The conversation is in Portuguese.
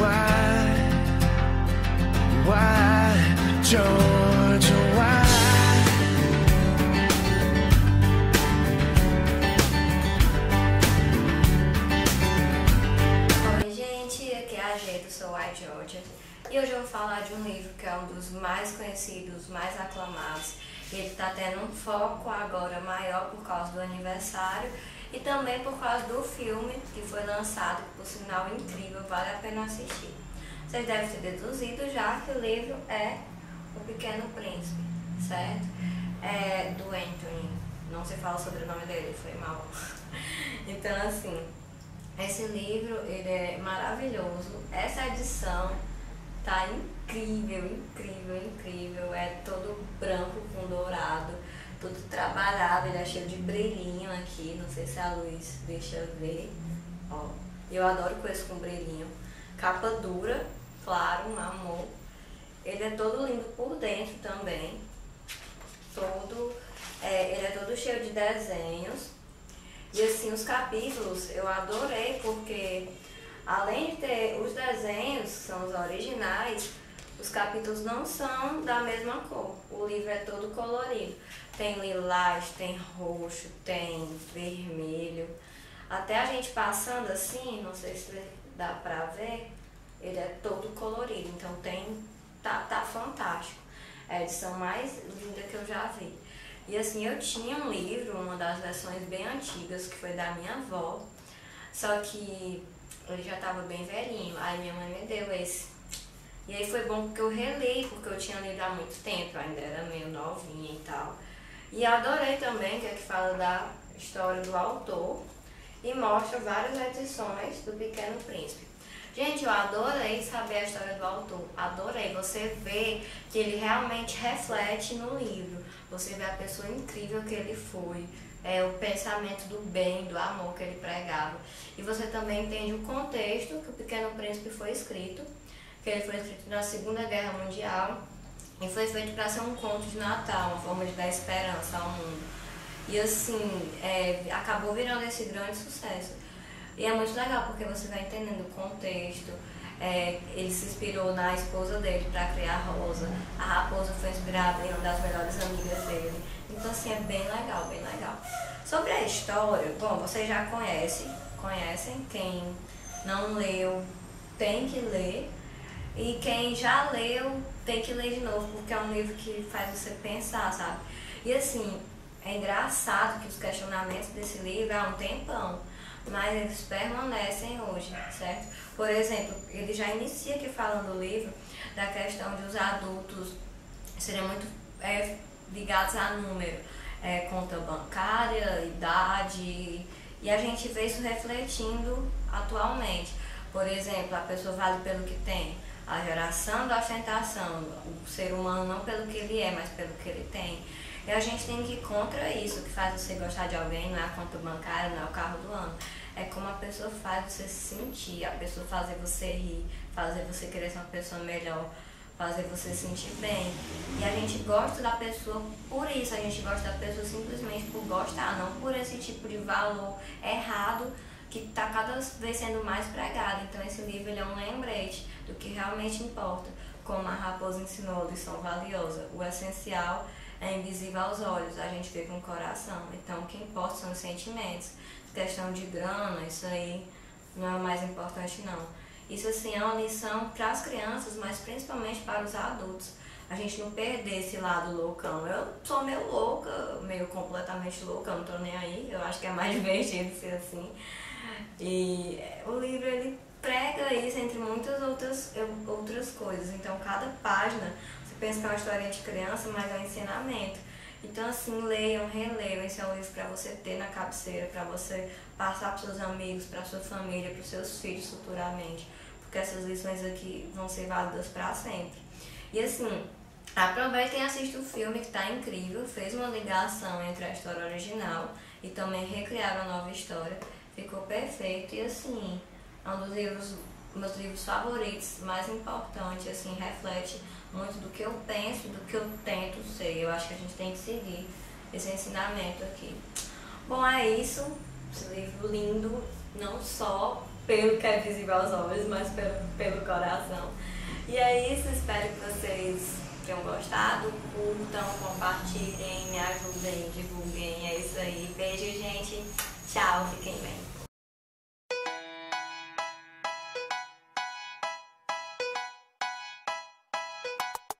Why, Georgia, why? Oi gente, aqui é a G do Sou Why Georgia e hoje eu vou falar de um livro que é um dos mais conhecidos, mais aclamados. Ele está tendo um foco agora maior por causa do aniversário e também por causa do filme que foi lançado, que por sinal incrível, vale a pena assistir. Vocês devem ter deduzido já que o livro é O Pequeno Príncipe, certo? É do Anthony, não se fala sobre o nome dele, foi mal. Então assim, esse livro ele é maravilhoso, essa edição tá incrível, incrível, incrível, é todo branco com dourado, tudo trabalhado, ele é cheio de brilhinho aqui, não sei se a luz deixa ver, ó, eu adoro coisas com brilhinho, capa dura, claro, um amor, ele é todo lindo por dentro também, ele é todo cheio de desenhos, e assim, os capítulos eu adorei porque além de ter os desenhos, que são os originais, os capítulos não são da mesma cor. O livro é todo colorido. Tem lilás, tem roxo, tem vermelho. Até a gente passando assim, não sei se dá pra ver, ele é todo colorido. Então tá fantástico. É a edição mais linda que eu já vi. E assim, eu tinha um livro, uma das versões bem antigas, que foi da minha avó. Só que ele já estava bem velhinho, aí minha mãe me deu esse. E aí foi bom porque eu reli, porque eu tinha lido há muito tempo, ainda era meio novinha e tal. E adorei também, que é que fala da história do autor e mostra várias edições do Pequeno Príncipe. Gente, eu adorei saber a história do autor, adorei. Você vê que ele realmente reflete no livro, você vê a pessoa incrível que ele foi. O pensamento do bem, do amor que ele pregava. E você também entende o contexto que o Pequeno Príncipe foi escrito, que ele foi escrito na Segunda Guerra Mundial e foi feito para ser um conto de Natal, uma forma de dar esperança ao mundo. E assim, acabou virando esse grande sucesso. E é muito legal porque você vai entendendo o contexto. Ele se inspirou na esposa dele para criar a Rosa. A raposa foi inspirada em uma das melhores amigas dele. Então assim, é bem legal, bem legal. Sobre a história, bom, vocês já conhecem. Quem não leu tem que ler. E quem já leu tem que ler de novo, porque é um livro que faz você pensar, sabe? E assim, é engraçado que os questionamentos desse livro há um tempão, mas eles permanecem hoje, certo? Por exemplo, ele já inicia aqui falando do livro da questão de os adultos serem muito ligados a número, conta bancária, idade, e a gente vê isso refletindo atualmente. Por exemplo, a pessoa vale pelo que tem, a geração da ostentação, o ser humano não pelo que ele é, mas pelo que ele tem. E a gente tem que ir contra isso. O que faz você gostar de alguém não é a conta bancária, não é o carro do ano. É como a pessoa faz você se sentir, a pessoa fazer você rir, fazer você querer ser uma pessoa melhor, fazer você se sentir bem. E a gente gosta da pessoa por isso, a gente gosta da pessoa simplesmente por gostar, não por esse tipo de valor errado que está cada vez sendo mais pregado. Então esse livro ele é um lembrete do que realmente importa. Como a raposa ensinou a lição valiosa, o essencial é invisível aos olhos, a gente vê com o coração. Então o que importa são os sentimentos. Questão de grana, isso aí não é o mais importante não. Isso assim é uma lição para as crianças, mas principalmente para os adultos. A gente não perder esse lado loucão. Eu sou meio louca, meio completamente louca, não tô nem aí. Eu acho que é mais divertido ser assim. E o livro ele prega isso entre muitas outras coisas. Então cada página, você pensa que é uma historinha de criança, mas é um ensinamento. Então assim, leiam, releiam, esse é um livro para você ter na cabeceira, para você passar para os seus amigos, para sua família, para os seus filhos futuramente, porque essas lições aqui vão ser válidas para sempre. E assim, aproveitem e assistam o filme que está incrível, fez uma ligação entre a história original e também recriaram a nova história, ficou perfeito e assim, é um dos meus livros favoritos, mais importante, assim, reflete muito do que eu penso, do que eu tento ser. Eu acho que a gente tem que seguir esse ensinamento aqui. Bom, é isso. Esse livro lindo, não só pelo que é visível aos olhos, mas pelo coração. E é isso, espero que vocês tenham gostado, curtam, compartilhem, me ajudem, divulguem, é isso aí. Beijo, gente. Tchau, fiquem